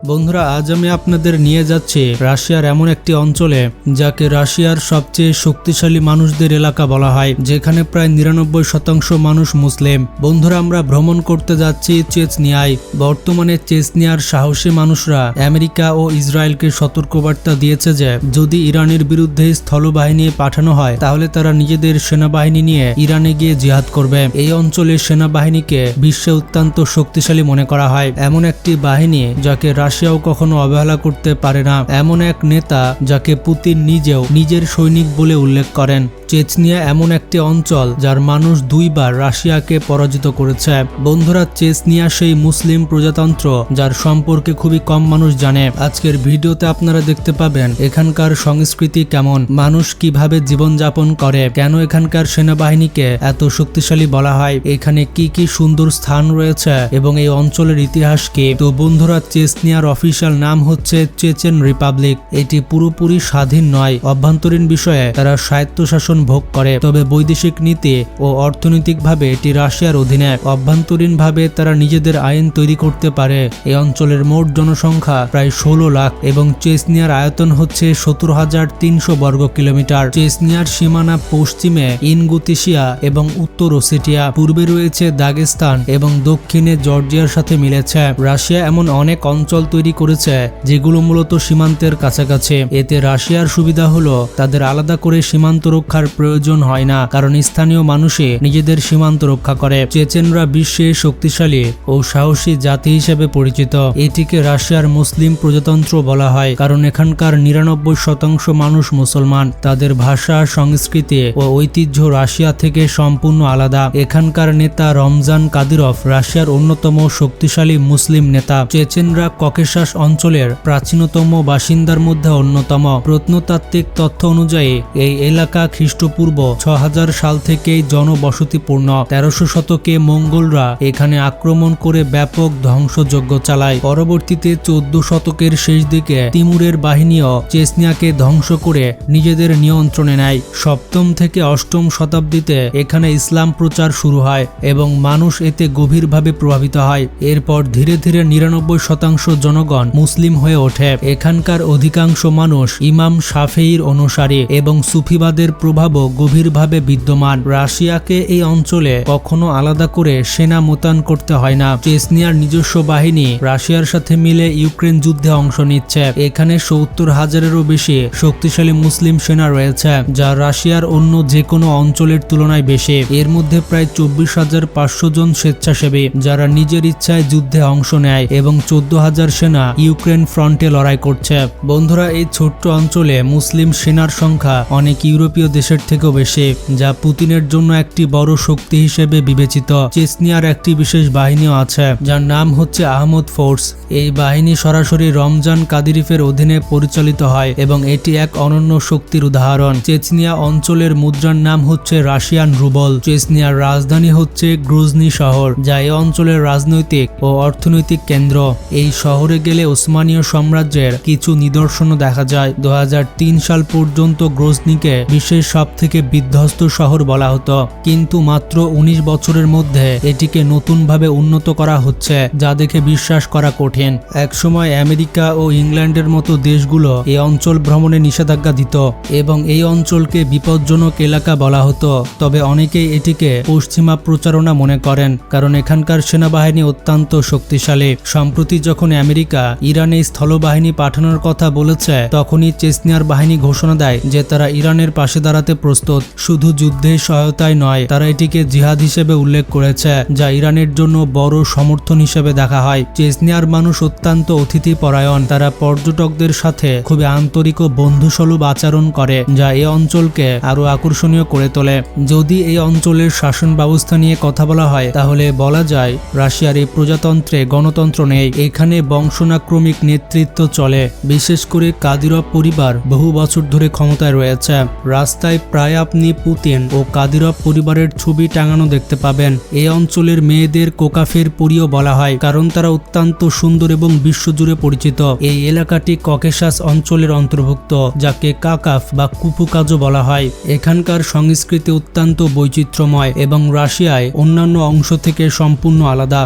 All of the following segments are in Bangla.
বন্ধুরা, আজ আমি আপনাদের নিয়ে যাচ্ছি রাশিয়ার এমন একটি অঞ্চলে যাকে রাশিয়ার সবচেয়ে শক্তিশালী মানুষদের এলাকা বলা হয়, যেখানে প্রায় ৯৯% মানুষ মুসলিম। বন্ধুরা, আমরা ভ্রমণ করতে যাচ্ছি চেচনিয়ায়। বর্তমানে চেচনিয়ার সাহসী মানুষরা আমেরিকা ও ইসরায়েলকে সতর্কবার্তা দিয়েছে যে যদি ইরানের বিরুদ্ধে স্থলবাহিনী পাঠানো হয় তাহলে তারা নিজেদের সেনাবাহিনী নিয়ে ইরানে গিয়ে জিহাদ করবে। এই অঞ্চলের সেনাবাহিনীকে বিশ্বে অত্যন্ত শক্তিশালী মনে করা হয়। এমন একটি বাহিনী যাকে রাশিয়াও কখনো অবহেলা করতে পারে না, এমন এক নেতা যাকে পুতিন নিজেও নিজের সৈনিক বলে উল্লেখ করেন। চেচনিয়া এমন একটি অঞ্চল যার মানুষ দুইবার রাশিয়াকে পরাজিত করেছে। বন্ধুরা, চেচনিয়া সেই মুসলিম প্রজাতন্ত্র যার সম্পর্কে খুবই কম মানুষ জানে। আজকের ভিডিওতে আপনারা দেখতে পাবেন এখানকার সংস্কৃতি কেমন, মানুষ কিভাবে জীবনযাপন করে, কেন এখানকার সেনাবাহিনীকে এত শক্তিশালী বলা হয়, এখানে কি কি সুন্দর স্থান রয়েছে এবং এই অঞ্চলের ইতিহাস কি। তো বন্ধুরা, চেচনিয়ার অফিসিয়াল নাম হচ্ছে চেচেন রিপাবলিক। এটি পুরোপুরি স্বাধীন নয়, অভ্যন্তরীণ বিষয়ে তারা স্বায়ত্তশাসন ভোগ করে, তবে বৈদেশিক নীতি ও অর্থনৈতিকভাবে এটি রাশিয়ার অধীনে। অভ্যন্তরীণভাবে তারা নিজেদের আইন তৈরি করতে পারে। এই অঞ্চলের মোট জনসংখ্যা প্রায় ১৬ লাখ এবং চেচনিয়ার আয়তন হচ্ছে ৭০,৩০০ বর্গ কিলোমিটার। চেচনিয়ার সীমানা পশ্চিমে ইনগুতিশিয়া এবং উত্তর ওসেটিয়া, পূর্বে রয়েছে দাগেস্তান এবং দক্ষিণে জর্জিয়ার সাথে মিলেছে। রাশিয়া এমন অনেক অঞ্চল তৈরি করেছে যেগুলো মূলত সীমান্তের কাছাকাছি। এতে রাশিয়ার সুবিধা হলো তাদের আলাদা করে সীমান্ত রক্ষার প্রয়োজন হয় না, কারণ স্থানীয় মানুষই নিজেদের সীমান্ত রক্ষা করে। চেচেনরা বিশ্বে শক্তিশালী ও সাহসী জাতি হিসেবে পরিচিত। এটিকে রাশিয়ার মুসলিম প্রজাতন্ত্র বলা হয় কারণ এখানকার ৯৯% মানুষ মুসলমান। তাদের ভাষা, সংস্কৃতি ও ঐতিহ্য রাশিয়া থেকে সম্পূর্ণ আলাদা। এখানকার নেতা রমজান কাদিরভ রাশিয়ার অন্যতম শক্তিশালী মুসলিম নেতা। চেচেনরা ককেশাস অঞ্চলের প্রাচীনতম বাসিন্দার মধ্যে অন্যতম। প্রত্নতাত্ত্বিক তথ্য অনুযায়ী এই এলাকা খ্রিস্টপূর্ব ৬০০০ সাল থেকেই জনবসতিপূর্ণ। ১৩০০ শতকে মঙ্গলরা এখানে আক্রমণ করে ব্যাপক ধ্বংসযজ্ঞ চালায়। পরবর্তীতে ১৪ শতকের শেষ দিকে তিমুরের বাহিনীও চেচনিয়াকে ধ্বংস করে নিজেদের নিয়ন্ত্রণে নেয়। ৭ম থেকে ৮ম শতাব্দীতে এখানে ইসলাম প্রচার শুরু হয় এবং মানুষ এতে গভীরভাবে প্রভাবিত হয়। এরপর ধীরে ধীরে ৯৯% জনগণ মুসলিম হয়ে ওঠে। এখানকার অধিকাংশ মানুষ ইমাম শাফেঈর অনুসারী এবং সুফিবাদের প্রভাবও গভীরভাবে বিদ্যমান। রাশিয়াকে এই অঞ্চলে কখনো আলাদা করে সেনা মোতায়েন করতে হয় না। চেচনিয়ার নিজস্ব বাহিনী রাশিয়ার সাথে মিলে ইউক্রেন যুদ্ধে অংশ নিচ্ছে। এখানে ৭০,০০০-এরও বেশি শক্তিশালী মুসলিম সেনা রয়েছে, যা রাশিয়ার অন্য যে কোনো অঞ্চলের তুলনায় বেশি। এর মধ্যে প্রায় ২৪,৫০০ জন স্বেচ্ছাসেবী যারা নিজের ইচ্ছায় যুদ্ধে অংশ নেয় এবং ১৪,০০০ সেনা ইউক্রেন ফ্রন্টে লড়াই করছে। বন্ধুরা, এই ছোট্ট অঞ্চলে মুসলিম সেনার সংখ্যা অনেক ইউরোপীয় দেশের থেকেও বেশি, যা পুতিনের জন্য একটি বড় শক্তি হিসেবে বিবেচিত। চেচনিয়ার একটি বিশেষ বাহিনীও আছে যার নাম হচ্ছে আহমদ ফোর্স। এই বাহিনী সরাসরি রমজান কাদিরভের অধীনে পরিচালিত হয় এবং এটি এক অনন্য শক্তির উদাহরণ। চেচনিয়া অঞ্চলের মুদ্রার নাম হচ্ছে রাশিয়ান রুবল। চেচনিয়ার রাজধানী হচ্ছে গ্রুজনি শহর, যা এই অঞ্চলের রাজনৈতিক ও অর্থনৈতিক কেন্দ্র। এই শহরে গেলে ওসমানীয় সাম্রাজ্যের কিছু নিদর্শনও দেখা যায়। ২০০৩ সাল পর্যন্ত গ্রোজনিকে বিশ্বের সবথেকে বিধ্বস্ত শহর বলা হতো, কিন্তু মাত্র ১৯ বছরের মধ্যে এটিকে নতুনভাবে উন্নত করা হচ্ছে, যা দেখে বিশ্বাস করা কঠিন। একসময় আমেরিকা ও ইংল্যান্ডের মতো দেশগুলো এই অঞ্চল ভ্রমণে নিষেধাজ্ঞা দিত এবং এই অঞ্চলকে বিপজ্জনক এলাকা বলা হতো, তবে অনেকেই এটিকে পশ্চিমা প্রচারণা মনে করেন কারণ এখানকার সেনাবাহিনী অত্যন্ত শক্তিশালী। সম্প্রতি যখন আমেরিকা ইরানে স্থলবাহিনী পাঠানোর কথা বলেছে, তখনই চেচনিয়ার বাহিনী ঘোষণা দেয় যে তারা ইরানের পাশে দাঁড়াতে প্রস্তুত। শুধু যুদ্ধে সহায়তায় নয়, তারা এটিকে জিহাদ হিসেবে উল্লেখ করেছে, যা ইরানের জন্য বড় সমর্থন হিসেবে দেখা হয়। চেচনিয়ার মানুষ অত্যন্ত অতিথি পরায়ণ। তারা পর্যটকদের সাথে খুবই আন্তরিক ও বন্ধুসুলভ আচরণ করে, যা এই অঞ্চলকে আরো আকর্ষণীয় করে তোলে। যদি এই অঞ্চলের শাসন ব্যবস্থা নিয়ে কথা বলা হয় তাহলে বলা যায় রাশিয়ার এই প্রজাতন্ত্রে গণতন্ত্র নেই। এখানে বংশানুক্রমিক নেতৃত্ব চলে। বিশেষ করে কাদিরভ পরিবার বহু বছর ধরে ক্ষমতায় রয়েছে। রাস্তায় প্রায় আপনি পুতিন ও কাদিরভ পরিবারের ছবি টাঙানো দেখতে পাবেন। এই অঞ্চলের মেয়েদের কোকাফের পরীও বলা হয় কারণ তারা অত্যন্ত সুন্দর এবং বিশ্বজুড়ে পরিচিত। এই এলাকাটি ককেশাস অঞ্চলের অন্তর্ভুক্ত, যাকে কাকাফ বা কুপুকাজও বলা হয়। এখানকার সংস্কৃতি অত্যন্ত বৈচিত্র্যময় এবং রাশিয়ায় অন্যান্য অংশ থেকে সম্পূর্ণ আলাদা।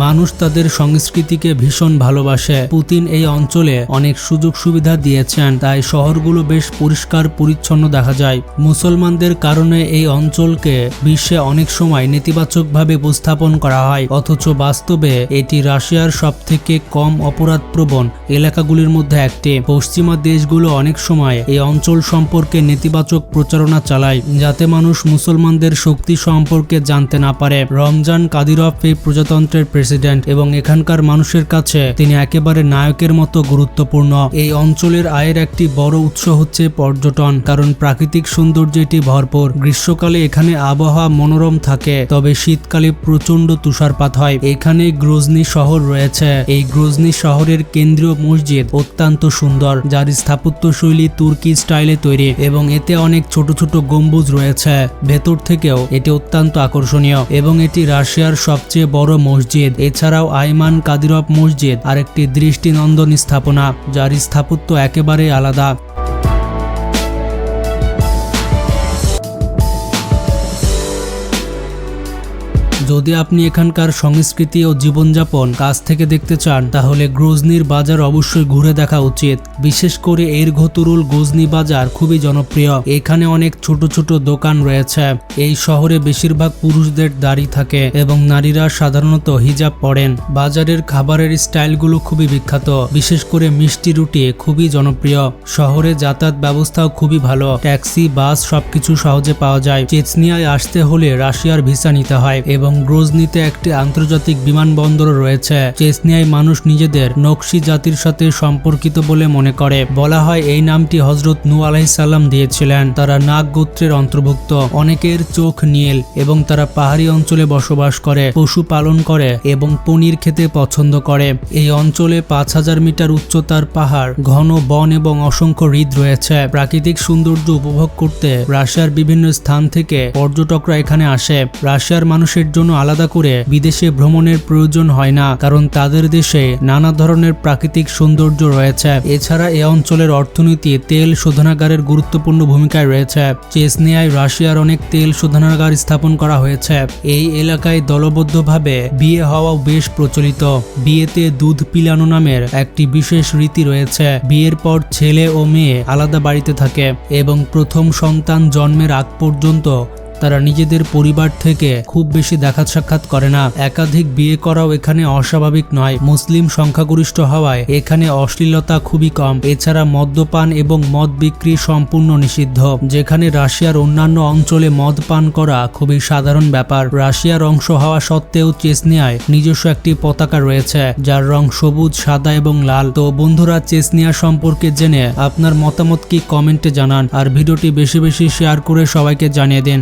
মানুষ তাদের সংস্কৃতিকে ভীষণ ভালোবাসে। পুতিন এই অঞ্চলে অনেক সুযোগ সুবিধা দিয়েছেন, তাই শহরগুলো বেশ পরিষ্কার পরিচ্ছন্ন দেখা যায়। মুসলমানদের কারণে এই অঞ্চলকে বিশ্বে অনেক সময় নেতিবাচকভাবে উপস্থাপন করা হয়, অথচ বাস্তবে এটি রাশিয়ার সবথেকে কম অপরাধপ্রবণ এলাকাগুলির মধ্যে একটি। পশ্চিমা দেশগুলো অনেক সময় এই অঞ্চল সম্পর্কে নেতিবাচক প্রচারণা চালায়, যাতে মানুষ মুসলমানদের শক্তি সম্পর্কে জানতে না পারে। রমজান কাদিরভ এই প্রজাতন্ত্রের প্রেসিডেন্ট এবং এখানকার মানুষের কাছে তিনি একেবারে নায়কের মতো গুরুত্বপূর্ণ। এই অঞ্চলের আয়ের একটি বড় উৎস হচ্ছে পর্যটন, কারণ প্রাকৃতিক সৌন্দর্যে এটি ভরপুর। গ্রীষ্মকালে এখানে আবহাওয়া মনোরম থাকে, তবে শীতকালে প্রচন্ড তুষারপাত হয়। এখানে গ্রোজনি শহর রয়েছে। এই গ্রোজনি শহরের কেন্দ্রীয় মসজিদ অত্যন্ত সুন্দর, যার স্থাপত্যশৈলী তুর্কি স্টাইলে তৈরি এবং এতে অনেক ছোট ছোট গম্বুজ রয়েছে। ভেতর থেকেও এটি অত্যন্ত আকর্ষণীয় এবং এটি রাশিয়ার সবচেয়ে বড় মসজিদ। এছাড়াও আইমান কাদিরভ মসজিদ আরেকটি দৃষ্টিনন্দন স্থাপনা, যার স্থাপত্য একেবারে আলাদা। যদি আপনি এখানকার সংস্কৃতি ও জীবনযাপন কাছ থেকে দেখতে চান, তাহলে গ্রোজনির বাজার অবশ্যই ঘুরে দেখা উচিত। বিশেষ করে এরঘতুরুল গোজনি বাজার খুবই জনপ্রিয়। এখানে অনেক ছোট ছোট দোকান রয়েছে। এই শহরে বেশিরভাগ পুরুষদের দাড়ি থাকে এবং নারীরা সাধারণত হিজাব পরেন। বাজারের খাবারের স্টাইলগুলো খুবই বিখ্যাত, বিশেষ করে মিষ্টি রুটি খুবই জনপ্রিয়। শহরে যাতায়াত ব্যবস্থাও খুবই ভালো, ট্যাক্সি, বাস সবকিছু সহজে পাওয়া যায়। চেচনিয়ায় আসতে হলে রাশিয়ার ভিসা নিতে হয় এবং গ্রোজনিতে একটি আন্তর্জাতিক বিমানবন্দর রয়েছে। চেচনিয়ায় মানুষ নিজেদের নকশি জাতির সাথে সম্পর্কিত বলে মনে করে। বলা হয় এই নামটি হযরত নূহ আলাইহিস সালাম দিয়েছিলেন। তারা নাগ গোত্রের অন্তর্ভুক্ত। অনেকের চোখ নীল এবং তারা পাহাড়ি অঞ্চলে বসবাস করে, পশু পালন করে এবং পনির খেতে পছন্দ করে। এই অঞ্চলে 5000 মিটার উচ্চতার পাহাড়, ঘন বন এবং অসংখ্য হ্রদ রয়েছে। প্রাকৃতিক সৌন্দর্য উপভোগ করতে রাশিয়ার বিভিন্ন স্থান থেকে পর্যটকরা এখানে আসে। রাশিয়ার মানুষের জন্য আলাদা করে বিদেশে ভ্রমণের প্রয়োজন হয় না, কারণ তাদের দেশে নানা ধরনের প্রাকৃতিক সৌন্দর্য রয়েছে। এছাড়া এই অঞ্চলের অর্থনীতি তেল শোধনাগারের গুরুত্বপূর্ণ ভূমিকায় রয়েছে। চেচনিয়ায় রাশিয়ার অনেক তেল শোধনাগার স্থাপন করা হয়েছে। এই এলাকায় দলবদ্ধভাবে বিয়ে হওয়াও বেশ প্রচলিত। বিয়েতে দুধ পিলানো নামের একটি বিশেষ রীতি রয়েছে। বিয়ের পর ছেলে ও মেয়ে আলাদা বাড়িতে থাকে এবং প্রথম সন্তান জন্মের আগ পর্যন্ত তারা নিজেদের পরিবার থেকে খুব বেশি দেখা সাক্ষাৎ করে না। একাধিক বিয়ে করাও এখানে অস্বাভাবিক নয়। মুসলিম সংখ্যাগরিষ্ঠ হওয়ায় এখানে অশ্লীলতা খুবই কম। এছাড়া মদ্যপান এবং মদ বিক্রি সম্পূর্ণ নিষিদ্ধ, যেখানে রাশিয়ার অন্যান্য অঞ্চলে মদ পান করা খুবই সাধারণ ব্যাপার। রাশিয়ার অংশ হওয়া সত্ত্বেও চেচনিয়ায় নিজস্ব একটি পতাকা রয়েছে, যার রং সবুজ, সাদা এবং লাল। তো বন্ধুরা, চেচনিয়া সম্পর্কে জেনে আপনার মতামত কি কমেন্টে জানান, আর ভিডিওটি বেশি বেশি শেয়ার করে সবাইকে জানিয়ে দিন।